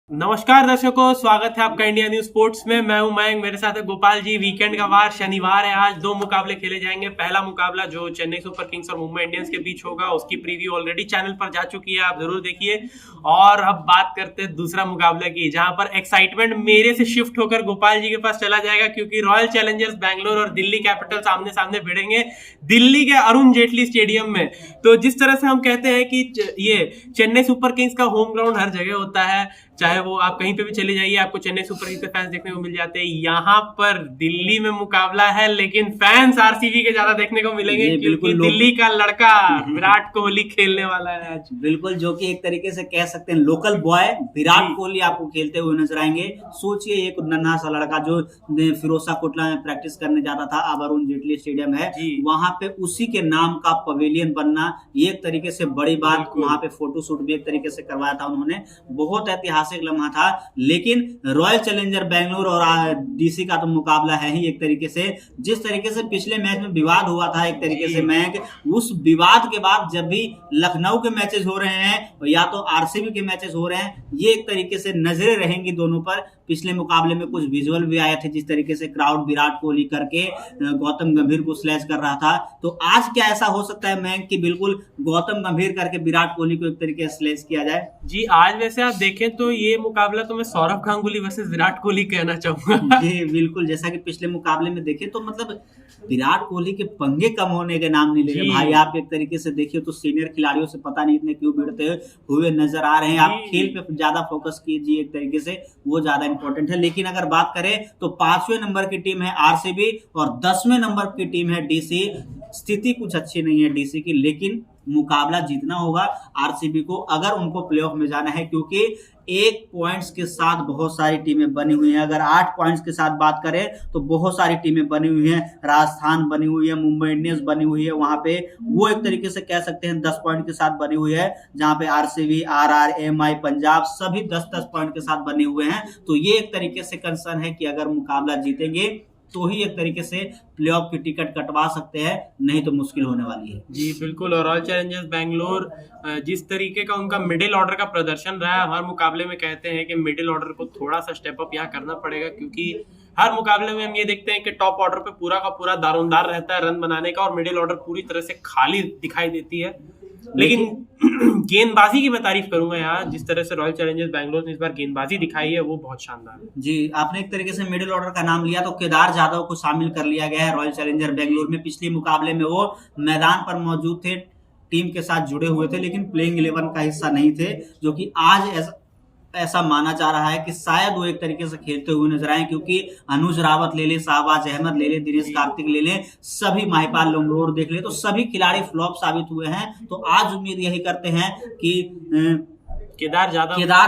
नमस्कार दर्शकों, स्वागत है आपका इंडिया न्यूज स्पोर्ट्स में। मैं हूं मयंक, मेरे साथ है गोपाल जी। वीकेंड का वार शनिवार है। आज दो मुकाबले खेले जाएंगे। पहला मुकाबला जो चेन्नई सुपर किंग्स और मुंबई इंडियंस के बीच होगा, उसकी प्रीव्यू ऑलरेडी चैनल पर जा चुकी है, आप जरूर देखिए। और अब बात करते हैं दूसरा मुकाबला की, जहां पर एक्साइटमेंट मेरे से शिफ्ट होकर गोपाल जी के पास चला जाएगा, क्योंकि रॉयल चैलेंजर्स बैंगलोर और दिल्ली कैपिटल्स आमने सामने भिड़ेंगे दिल्ली के अरुण जेटली स्टेडियम में। तो जिस तरह से हम कहते हैं कि ये चेन्नई सुपर किंग्स का होम ग्राउंड हर जगह होता है, चाहे वो आप कहीं पे भी चले जाइए, आपको चेन्नई सुपर किंग्स के फैंस देखने को मिल जाते हैं। यहाँ पर दिल्ली में मुकाबला है, लेकिन फैंस आरसीबी के ज्यादा देखने को मिलेंगे, क्योंकि दिल्ली का लड़का विराट कोहली खेलने वाला है आज। बिल्कुल, जो कि एक तरीके से कह सकते हैं लोकल बॉय विराट कोहली आपको खेलते हुए नजर आएंगे। सोचिए, एक नन्हा सा लड़का जो फिरोजा कोटला में प्रैक्टिस करने जाता था, अब अरुण जेटली स्टेडियम है, वहां पे उसी के नाम का पवेलियन बनना, ये एक तरीके से बड़ी बात। वहां पे फोटो शूट भी एक तरीके से करवाया था उन्होंने, बहुत ऐतिहासिक लम्हा था। लेकिन रॉयल चैलेंजर बैंगलोर और डीसी का तो मुकाबला है ही एक तरीके से। जिस तरीके से पिछले मैच में विवाद हुआ था, एक तरीके से मैच, उस विवाद के बाद जब भी लखनऊ के मैचेस हो रहे हैं या तो आरसीबी के मैचेस हो रहे हैं, ये एक तरीके से नजरें रहेंगी दोनों पर। पिछले मुकाबले में कुछ विजुअल भी आए थे, जिस तरीके से क्राउड विराट कोहली करके गौतम गंभीर को स्लैश कर रहा था। तो आज क्या ऐसा हो सकता है मैंक कि बिल्कुल गौतम गंभीर करके विराट कोहली को एक तरीके से स्लैश किया जाए? जी, आज वैसे आप देखें तो ये मुकाबला तो मैं सौरव गांगुली वर्सेस विराट कोहली कहना चाहूंगा। जी बिल्कुल, जैसा कि पिछले मुकाबले में देखे तो मतलब विराट कोहली के पंगे कम होने के नाम नहीं ले रहे भाई। आप एक तरीके से देखिए तो सीनियर खिलाड़ियों से पता नहीं इतने क्यों भिड़ते हुए नजर आ रहे हैं। आप खेल पे ज्यादा फोकस कीजिए, एक तरीके से वो ज्यादा इंपॉर्टेंट है। लेकिन अगर बात करें तो 5वें नंबर की टीम है आरसीबी और 10वें नंबर की टीम है डीसी। स्थिति कुछ अच्छी नहीं है डीसी की, लेकिन मुकाबला जीतना होगा आरसीबी को अगर उनको प्लेऑफ में जाना है, क्योंकि 1 पॉइंट्स के साथ बहुत सारी टीमें बनी हुई हैं। अगर 8 पॉइंट्स के साथ बात करें तो बहुत सारी टीमें बनी हुई हैं। राजस्थान बनी हुई है, मुंबई इंडियंस बनी हुई है, वहां पे वो एक तरीके से कह सकते हैं 10 पॉइंट के साथ बनी हुई है, जहां पे आरसीबी, आरआर, एमआई, पंजाब सभी 10-10 पॉइंट के साथ बने हुए हैं। तो ये एक तरीके से कंसर्न है कि अगर मुकाबला जीतेंगे तो ही एक तरीके से प्लेऑफ की टिकट कटवा सकते हैं, नहीं तो मुश्किल होने वाली है। जी बिल्कुल। और रॉयल चैलेंजर्स बैंगलोर जिस तरीके का उनका मिडिल ऑर्डर का प्रदर्शन रहा है, हर मुकाबले में कहते हैं कि मिडिल ऑर्डर को थोड़ा सा स्टेप अप यहाँ करना पड़ेगा, क्योंकि हर मुकाबले में हम ये देखते हैं कि टॉप ऑर्डर पे पूरा का पूरा दारोमदार रहता है रन बनाने का, और मिडिल ऑर्डर पूरी तरह से खाली दिखाई देती है। लेकिन गेंदबाजी की मैं तारीफ करूंगा यहाँ, जिस तरह से रॉयल चैलेंजर्स बैंगलोर ने इस बार गेंदबाजी दिखाई है, वो बहुत शानदार है। जी, आपने एक तरीके से मिडिल ऑर्डर का नाम लिया तो केदार जाधव को शामिल कर लिया गया है रॉयल चैलेंजर बैंगलोर में। पिछले मुकाबले में वो मैदान पर मौजूद थे, टीम के साथ जुड़े हुए थे, लेकिन प्लेइंग 11 का हिस्सा नहीं थे, जो कि आज ऐसा माना जा रहा है कि शायद वो एक तरीके से खेलते हुए नजर आए, क्योंकि अनुज रावत ले ले, शाहबाज अहमद ले ले, दिनेश कार्तिक ले ले, सभी महिपाल लोंगलोर देख ले, तो सभी खिलाड़ी फ्लॉप साबित हुए हैं। तो आज उम्मीद यही करते हैं कि केदार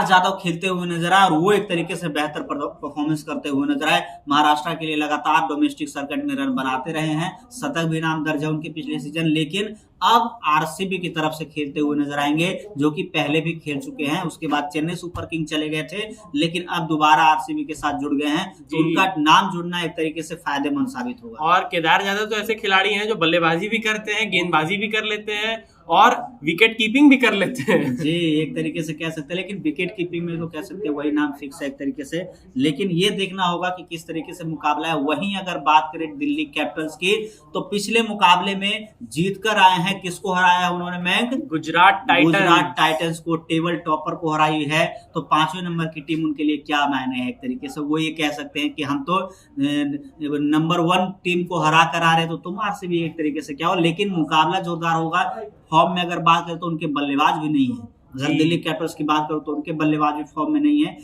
जाधव खेलते हुए नजर आए और वो एक तरीके से बेहतर परफॉर्मेंस करते हुए नजर आए। महाराष्ट्र के लिए लगातार डोमेस्टिक सर्किट में रन बनाते रहे हैं, शतक भी नाम दर्ज है उनके पिछले सीजन। लेकिन अब आरसीबी की तरफ से खेलते हुए नजर आएंगे, जो कि पहले भी खेल चुके हैं। उसके बाद चेन्नई सुपर किंग चले गए थे, लेकिन अब दोबारा आरसीबी के साथ जुड़ गए हैं, तो उनका नाम जुड़ना एक तरीके से फायदेमंद साबित होगा। और केदार जाधव तो ऐसे खिलाड़ी हैं जो बल्लेबाजी भी करते हैं, गेंदबाजी भी कर लेते हैं और विकेट कीपिंग भी कर लेते हैं। जी, एक तरीके से कह सकते हैं, लेकिन विकेट कीपिंग में तो कह सकते हैं वही नाम फिक्स है एक तरीके से। लेकिन ये देखना होगा कि किस तरीके से मुकाबला है। वहीं अगर बात करें दिल्ली कैपिटल्स की, तो पिछले मुकाबले में जीत कर आए हैं। किसको हराया है उन्होंने मैंक? गुजरात टाइटंस को, टेबल टॉपर को हराई है। तो 5वें नंबर की टीम उनके लिए क्या मायने है? एक तरीके से वो ये कह सकते हैं कि हम तो नंबर 1 टीम को हरा कर आ रहे, तो तुम आरसीबी एक तरीके से क्या हो। लेकिन मुकाबला जोरदार होगा। फॉर्म में अगर बात करें तो उनके बल्लेबाज भी नहीं है। अगर दिल्ली कैपिटल्स की बात करो तो उनके बल्लेबाज भी फॉर्म में नहीं है।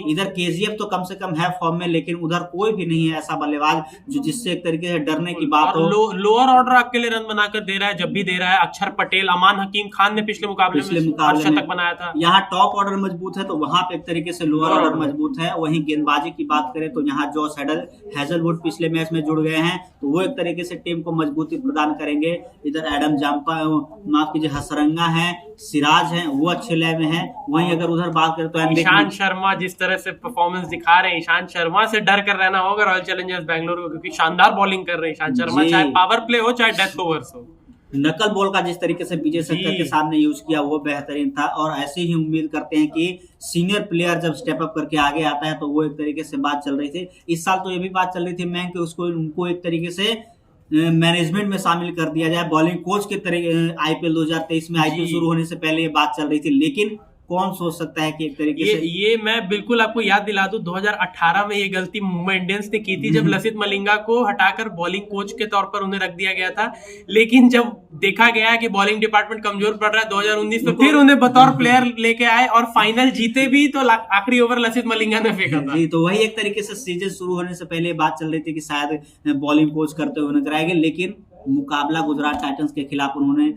इधर केजीएफ तो कम से कम है फॉर्म में, लेकिन उधर कोई भी नहीं है ऐसा बल्लेबाज जो जिससे एक तरीके से डरने की बात हो। लोअर ऑर्डर आपके लिए रन बनाकर दे रहा है, जब भी दे रहा है। अक्षर पटेल, अमान हकीम खान ने पिछले मुकाबले में शतक बनाया था। यहाँ टॉप ऑर्डर मजबूत है, तो वहां पे एक तरीके से लोअर ऑर्डर मजबूत है। वहीं गेंदबाजी की बात करें तो यहाँ जॉस हेजलवुड पिछले मैच में जुड़ गए हैं, तो वो एक तरीके से टीम को मजबूती प्रदान करेंगे। इधर एडम जाम्पा, माफ कीजिए, हसरंगा है, सिराज हैं, वो अच्छे लय में हैं। वहीं अगर उधर बात करें तो ईशांत शर्मा जिस तरह से परफॉर्मेंस दिखा रहे हैं, ईशांत शर्मा से डर कर रहना होगा रॉयल चैलेंजर्स बैंगलोर को, क्योंकि शानदार बॉलिंग कर रहे हैं ईशांत शर्मा, चाहे पावर प्ले हो चाहे डेथ ओवर्स हो। नकल बॉल का जिस तरीके से विजय शंकर जी। के सामने यूज किया वो बेहतरीन था, और ऐसे ही उम्मीद करते हैं कि सीनियर प्लेयर जब स्टेप अप करके आगे आता है तो वो एक तरीके से बात चल रही थी। इस साल तो ये भी बात चल रही थी मैं कि उसको उनको एक तरीके से मैनेजमेंट में शामिल कर दिया जाए, बॉलिंग कोच के तरीके। आईपीएल 2023 में आईपीएल जी। शुरू होने से पहले ये बात चल रही थी, लेकिन कौन सोच सकता है कि एक तरीके से ये मैं बिल्कुल आपको याद दिला दूं, 2018 में ये गलती मुंबई इंडियंस ने की थी जब लसित मलिंगा को हटाकर बॉलिंग कोच के तौर पर उन्हें रख दिया गया था। लेकिन जब देखा गया कि बॉलिंग डिपार्टमेंट कमजोर पड़ रहा है 2019 में, फिर उन्हें बतौर प्लेयर लेके आए और फाइनल जीते भी, तो आखिरी ओवर लसित मलिंगा ने फेंका था। जी, तो वही एक तरीके से सीजन शुरू होने से पहले बात चल रही थी कि शायद बॉलिंग कोच करते हुए नजर आएंगे, लेकिन मुकाबला गुजरात टाइटंस के खिलाफ उन्होंने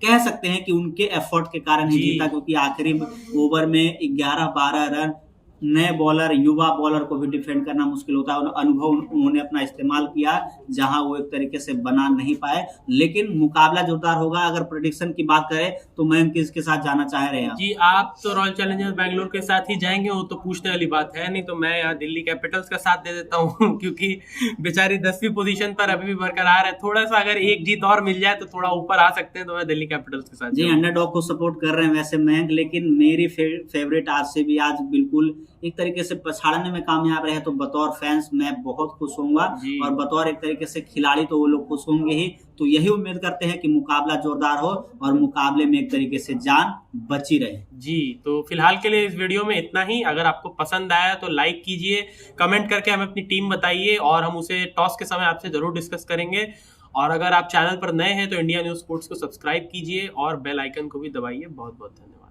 कह सकते हैं कि उनके एफर्ट के कारण ही जी। जीता, क्योंकि आखिरी ओवर में 11-12 रन, नए बॉलर, युवा बॉलर को भी डिफेंड करना मुश्किल होता है। अनुभव उन्होंने अपना इस्तेमाल किया जहां वो एक तरीके से बना नहीं पाए, लेकिन मुकाबला जोरदार होगा। अगर प्रेडिक्शन की बात करें तो मैं किसके साथ जाना चाह रहे हैं? जी, आप तो रॉयल चैलेंजर्स बैंगलोर के साथ ही जाएंगे, वो तो पूछने वाली बात है नहीं। तो मैं यहाँ दिल्ली कैपिटल्स का साथ दे देता हूँ क्योंकि बेचारी 10वीं पोजीशन पर अभी भी बरकरार है। थोड़ा सा अगर एक जीत और मिल जाए तो थोड़ा ऊपर आ सकते हैं, तो मैं दिल्ली कैपिटल्स के साथ जी, अंडरडॉग को सपोर्ट कर रहे हैं वैसे मयंक, लेकिन मेरी फेवरेट आरसीबी आज बिल्कुल एक तरीके से पछाड़ने में कामयाब रहे, तो बतौर फैंस मैं बहुत खुश होऊंगा, और बतौर एक तरीके से खिलाड़ी तो वो लोग खुश होंगे ही। तो यही उम्मीद करते हैं कि मुकाबला जोरदार हो और मुकाबले में एक तरीके से जान बची रहे। जी, तो फिलहाल के लिए इस वीडियो में इतना ही। अगर आपको पसंद आया तो लाइक कीजिए, कमेंट करके हमें अपनी टीम बताइए, और हम उसे टॉस के समय आपसे जरूर डिस्कस करेंगे। और अगर आप चैनल पर नए हैं तो इंडिया न्यूज स्पोर्ट्स को सब्सक्राइब कीजिए और बेल आइकन को भी दबाइए। बहुत बहुत धन्यवाद।